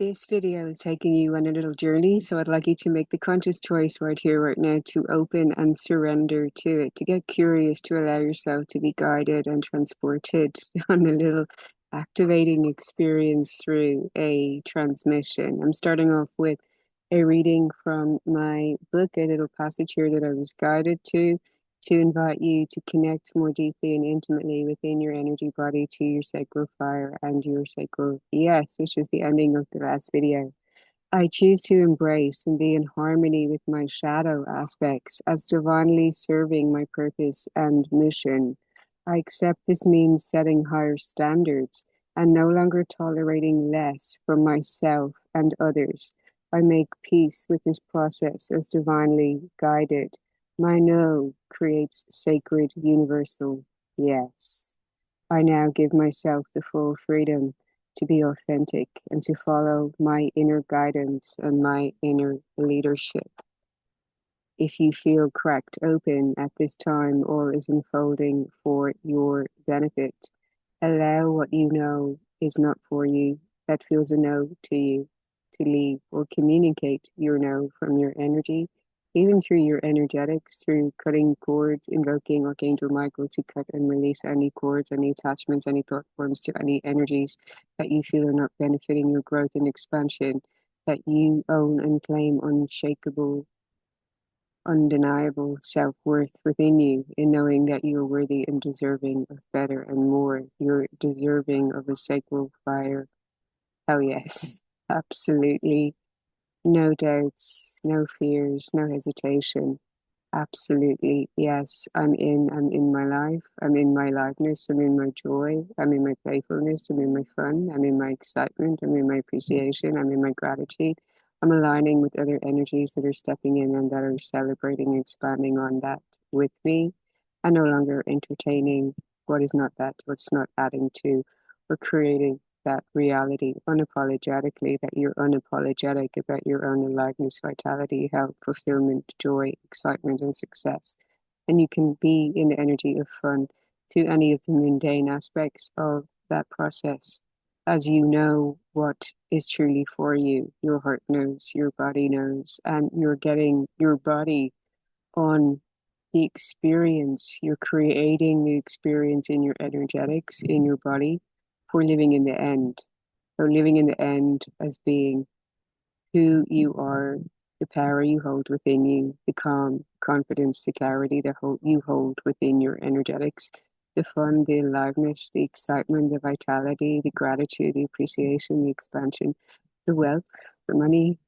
This video is taking you on a little journey, so I'd like you to make the conscious choice right here, right now, to open and surrender to it, to get curious, to allow yourself to be guided and transported on a little activating experience through a transmission. I'm starting off with a reading from my book, a little passage here that I was guided to invite you to connect more deeply and intimately within your energy body to your sacral fire and your sacral yes, which is the ending of the last video. I choose to embrace and be in harmony with my shadow aspects as divinely serving my purpose and mission. I accept this means setting higher standards and no longer tolerating less from myself and others. I make peace with this process as divinely guided. My no creates sacred universal yes. I now give myself the full freedom to be authentic and to follow my inner guidance and my inner leadership. If you feel cracked open at this time or is unfolding for your benefit, allow what you know is not for you, that feels a no to you, to leave or communicate your no from your energy, even through your energetics, through cutting cords, invoking Archangel Michael to cut and release any cords, any attachments, any thought forms to any energies that you feel are not benefiting your growth and expansion, that you own and claim unshakable, undeniable self-worth within you in knowing that you're worthy and deserving of better and more. You're deserving of a sacral fire. Hell yes. Absolutely. No doubts, no fears, no hesitation. Absolutely. Yes. I'm in my life. I'm in my lightness. I'm in my joy. I'm in my playfulness. I'm in my fun. I'm in my excitement. I'm in my appreciation. I'm in my gratitude. I'm aligning with other energies that are stepping in and that are celebrating and expanding on that with me, and no longer entertaining what is not that, what's not adding to or creating that reality unapologetically, that you're unapologetic about your own aliveness, vitality, health, fulfillment, joy, excitement, and success. And you can be in the energy of fun to any of the mundane aspects of that process as you know what is truly for you. Your heart knows, your body knows, and you're getting your body on the experience. You're creating the experience in your energetics, in your body, for living in the end. For living in the end as being who you are, the power you hold within you, the calm, confidence, the clarity that you hold within your energetics, the fun, the aliveness, the excitement, the vitality, the gratitude, the appreciation, the expansion, the wealth, the money,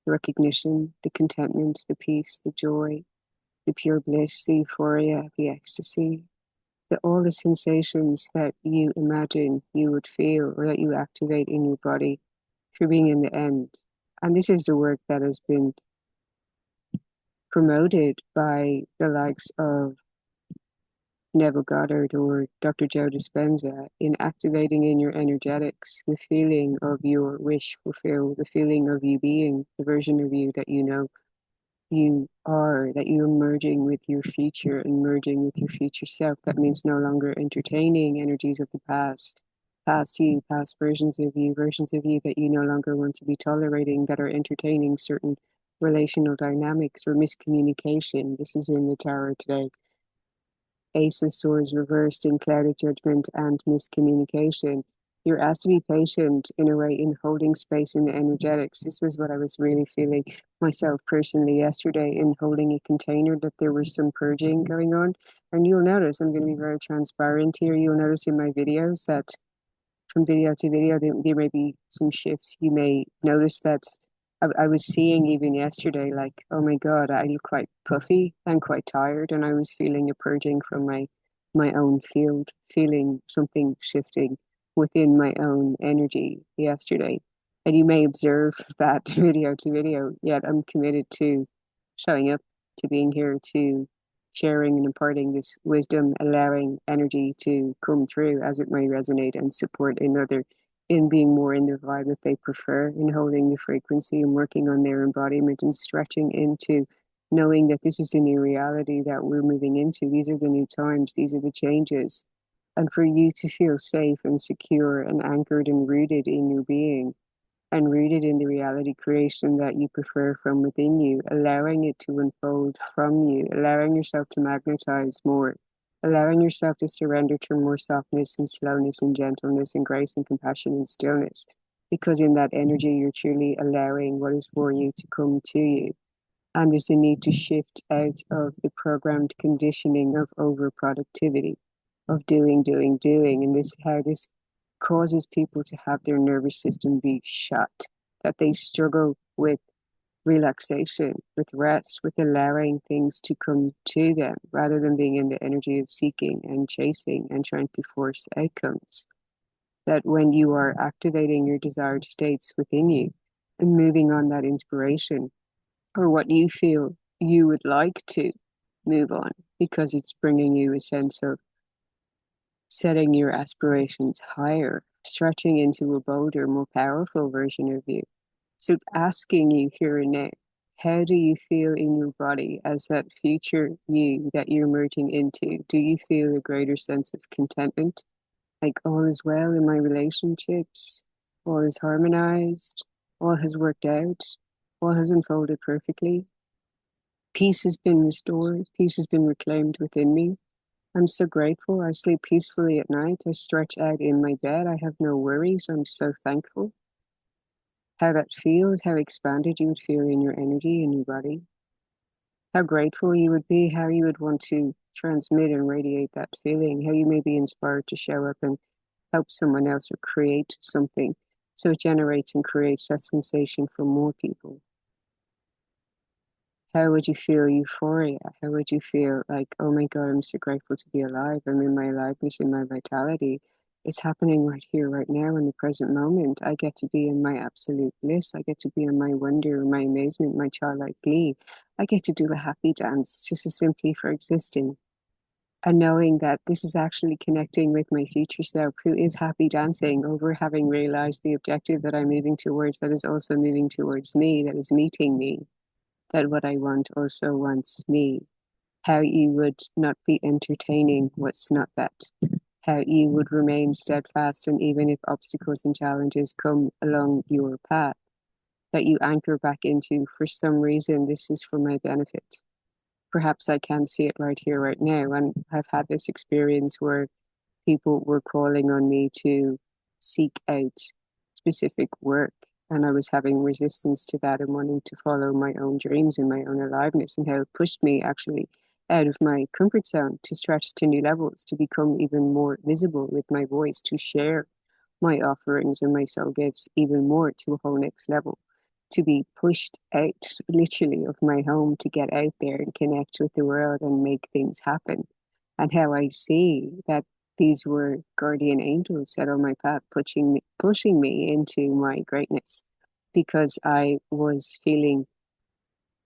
the recognition, the contentment, the peace, the joy, the pure bliss, the euphoria, the ecstasy, all the sensations that you imagine you would feel or that you activate in your body through being in the end. And this is the work that has been promoted by the likes of Neville Goddard or Dr. Joe Dispenza in activating in your energetics the feeling of your wish fulfilled, the feeling of you being the version of you that you know you are, that you're merging with your future and merging with your future self. That means no longer entertaining energies of the past you, past versions of you that you no longer want to be tolerating, that are entertaining certain relational dynamics or miscommunication. This is in the tarot today. Ace of Swords reversed in clouded judgment and miscommunication. You're asked to be patient in a way in holding space in the energetics. This was what I was really feeling myself personally yesterday in holding a container, that there was some purging going on. And you'll notice, I'm going to be very transparent here. You'll notice in my videos that from video to video, there may be some shifts. You may notice that I was seeing even yesterday, like, oh my God, I look quite puffy and quite tired. And I was feeling a purging from my own field, feeling something shifting within my own energy yesterday. And you may observe that video to video, yet I'm committed to showing up, to being here, to sharing and imparting this wisdom, allowing energy to come through as it may resonate and support another in being more in their vibe that they prefer, in holding the frequency and working on their embodiment and stretching into knowing that this is the new reality that we're moving into. These are the new times, these are the changes. And for you to feel safe and secure and anchored and rooted in your being, and rooted in the reality creation that you prefer from within you, allowing it to unfold from you, allowing yourself to magnetize more, allowing yourself to surrender to more softness and slowness and gentleness and grace and compassion and stillness. Because in that energy, you're truly allowing what is for you to come to you. And there's a need to shift out of the programmed conditioning of overproductivity, of doing, doing, doing. And this how this causes people to have their nervous system be shut, that they struggle with relaxation, with rest, with allowing things to come to them rather than being in the energy of seeking and chasing and trying to force outcomes. That when you are activating your desired states within you and moving on that inspiration or what you feel you would like to move on, because it's bringing you a sense of setting your aspirations higher, stretching into a bolder, more powerful version of you. So asking you here and now, how do you feel in your body as that future you that you're merging into? Do you feel a greater sense of contentment? Like all is well in my relationships, all is harmonized, all has worked out, all has unfolded perfectly. Peace has been restored, peace has been reclaimed within me. I'm so grateful. I sleep peacefully at night. I stretch out in my bed. I have no worries. I'm so thankful. How that feels, how expanded you would feel in your energy, in your body. How grateful you would be, how you would want to transmit and radiate that feeling, how you may be inspired to show up and help someone else or create something so it generates and creates that sensation for more people. How would you feel euphoria? How would you feel like, oh my God, I'm so grateful to be alive. I'm in my aliveness, in my vitality. It's happening right here, right now, in the present moment. I get to be in my absolute bliss. I get to be in my wonder, my amazement, my childlike glee. I get to do a happy dance just as simply for existing. And knowing that this is actually connecting with my future self, who is happy dancing over having realized the objective that I'm moving towards, that is also moving towards me, that is meeting me, that what I want also wants me. How you would not be entertaining what's not that. How you would remain steadfast, and even if obstacles and challenges come along your path, that you anchor back into, for some reason, this is for my benefit. Perhaps I can see it right here, right now. And I've had this experience where people were calling on me to seek out specific work. And I was having resistance to that and wanting to follow my own dreams and my own aliveness, and how it pushed me actually out of my comfort zone to stretch to new levels, to become even more visible with my voice, to share my offerings and my soul gifts even more to a whole next level, to be pushed out literally of my home to get out there and connect with the world and make things happen. And how I see that these were guardian angels set on my path, pushing me into my greatness, because I was feeling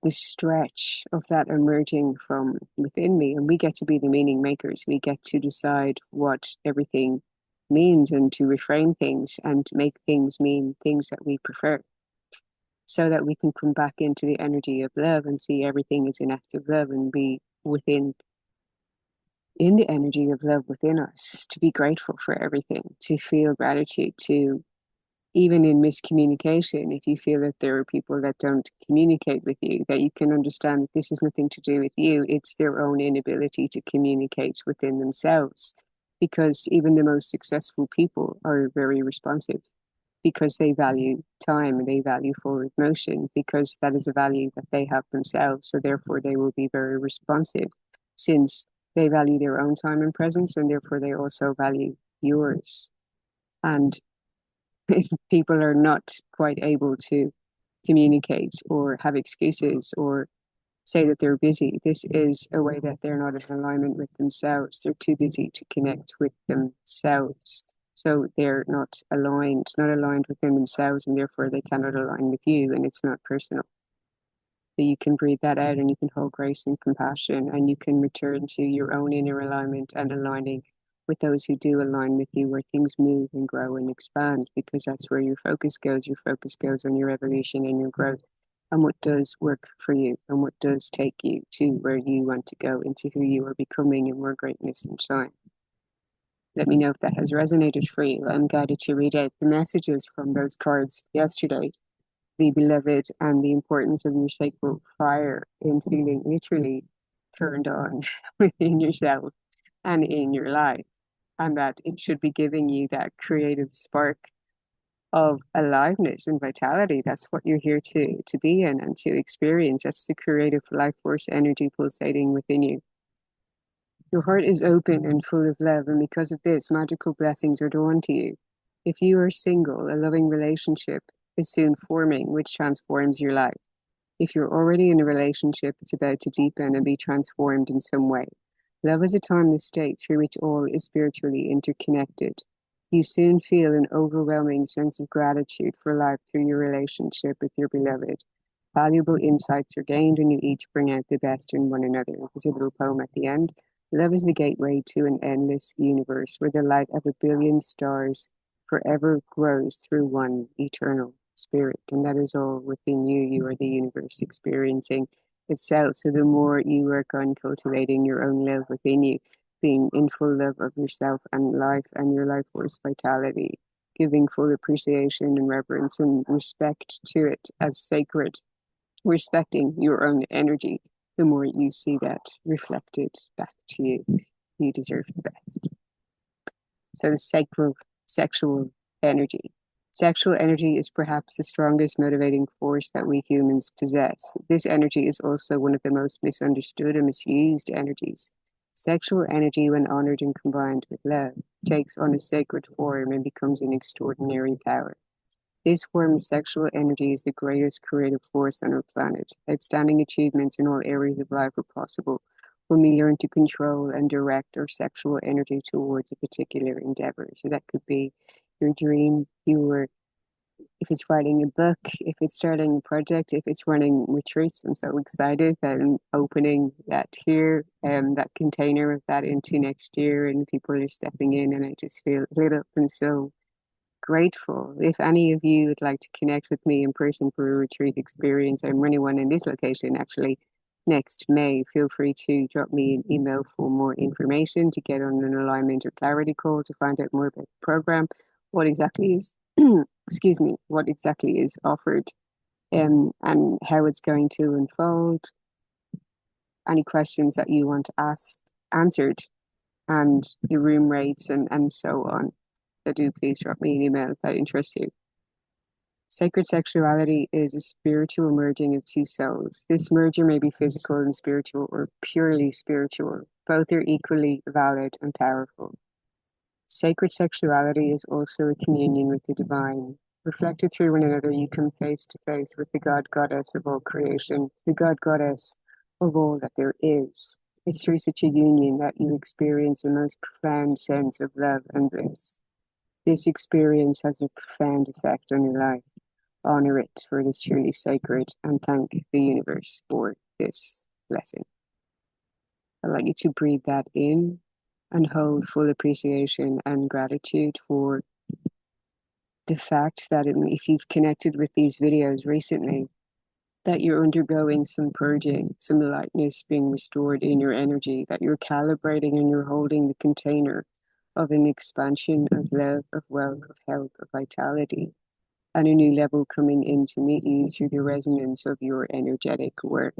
the stretch of that emerging from within me. And we get to be the meaning makers. We get to decide what everything means and to reframe things and make things mean things that we prefer, so that we can come back into the energy of love and see everything is an act of love and be within in the energy of love within us, to be grateful for everything, to feel gratitude, to even in miscommunication, if you feel that there are people that don't communicate with you, that you can understand that this has nothing to do with you, it's their own inability to communicate within themselves. Because even the most successful people are very responsive, because they value time and they value forward motion, because that is a value that they have themselves. So therefore they will be very responsive, since they value their own time and presence, and therefore they also value yours. And if people are not quite able to communicate or have excuses or say that they're busy, this is a way that they're not in alignment with themselves. They're too busy to connect with themselves. So they're not aligned within themselves, and therefore they cannot align with you, and it's not personal. So you can breathe that out and you can hold grace and compassion, and you can return to your own inner alignment and aligning with those who do align with you, where things move and grow and expand, because that's where your focus goes. Your focus goes on your evolution and your growth, and what does work for you and what does take you to where you want to go, into who you are becoming and more greatness and shine. Let me know if that has resonated for you. I'm guided to read out the messages from those cards yesterday, the beloved and the importance of your sacral fire in feeling literally turned on within yourself and in your life, and that it should be giving you that creative spark of aliveness and vitality. That's what you're here to be in and to experience. That's the creative life force energy pulsating within you. Your heart is open and full of love, and because of this, magical blessings are drawn to you. If you are single, a loving relationship is soon forming, which transforms your life. If you're already in a relationship, it's about to deepen and be transformed in some way. Love is a timeless state through which all is spiritually interconnected. You soon feel an overwhelming sense of gratitude for life through your relationship with your beloved. Valuable insights are gained, and you each bring out the best in one another. There's a little poem at the end. Love is the gateway to an endless universe where the light of a billion stars forever grows through one eternal spirit. And that is all within you. You are the universe experiencing itself. So the more you work on cultivating your own love within you, being in full love of yourself and life and your life force vitality, giving full appreciation and reverence and respect to it as sacred, respecting your own energy, the more you see that reflected back to you. You deserve the best. So the sexual energy. Sexual energy is perhaps the strongest motivating force that we humans possess. This energy is also one of the most misunderstood and misused energies. Sexual energy, when honored and combined with love, takes on a sacred form and becomes an extraordinary power. This form of sexual energy is the greatest creative force on our planet. Outstanding achievements in all areas of life are possible when we learn to control and direct our sexual energy towards a particular endeavor. So that could be your dream, if it's writing a book, if it's starting a project, if it's running retreats. I'm so excited that I'm opening that here, that container of that into next year, and people are stepping in, and I just feel lit up and so grateful. If any of you would like to connect with me in person for a retreat experience, I'm running one in this location actually next May. Feel free to drop me an email for more information, to get on an alignment or clarity call, to find out more about the program, what exactly is excuse me, what exactly is offered, and how it's going to unfold, any questions that you want to ask answered, and the room rates and so on. So do please drop me an email if that interests you. Sacred sexuality is a spiritual merging of two souls. This merger may be physical and spiritual or purely spiritual. Both are equally valid and powerful. Sacred sexuality is also a communion with the divine. Reflected through one another, you come face to face with the God Goddess of all creation, the God Goddess of all that there is. It's through such a union that you experience a most profound sense of love and bliss. This experience has a profound effect on your life. Honor it, for it is truly sacred, and thank the universe for this blessing. I'd like you to breathe that in and hold full appreciation and gratitude for the fact that if you've connected with these videos recently, that you're undergoing some purging, some lightness being restored in your energy, that you're calibrating and you're holding the container of an expansion of love, of wealth, of health, of vitality, and a new level coming in to meet you through the resonance of your energetic work.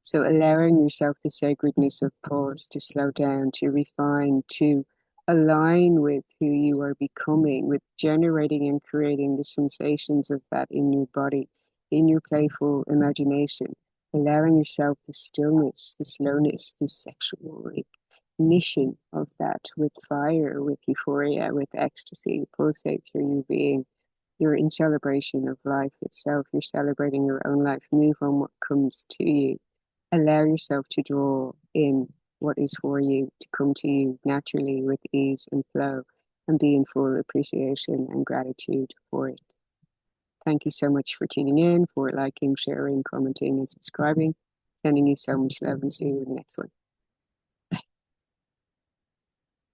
So allowing yourself the sacredness of pause, to slow down, to refine, to align with who you are becoming, with generating and creating the sensations of that in your body, in your playful imagination, allowing yourself the stillness, the slowness, the sexual ignition of that with fire, with euphoria, with ecstasy, pulsate through your being. You're in celebration of life itself. You're celebrating your own life. Move on what comes to you. Allow yourself to draw in what is for you, to come to you naturally with ease and flow, and be in full appreciation and gratitude for it. Thank you so much for tuning in, for liking, sharing, commenting, and subscribing. Sending you so much love, and see you in the next one.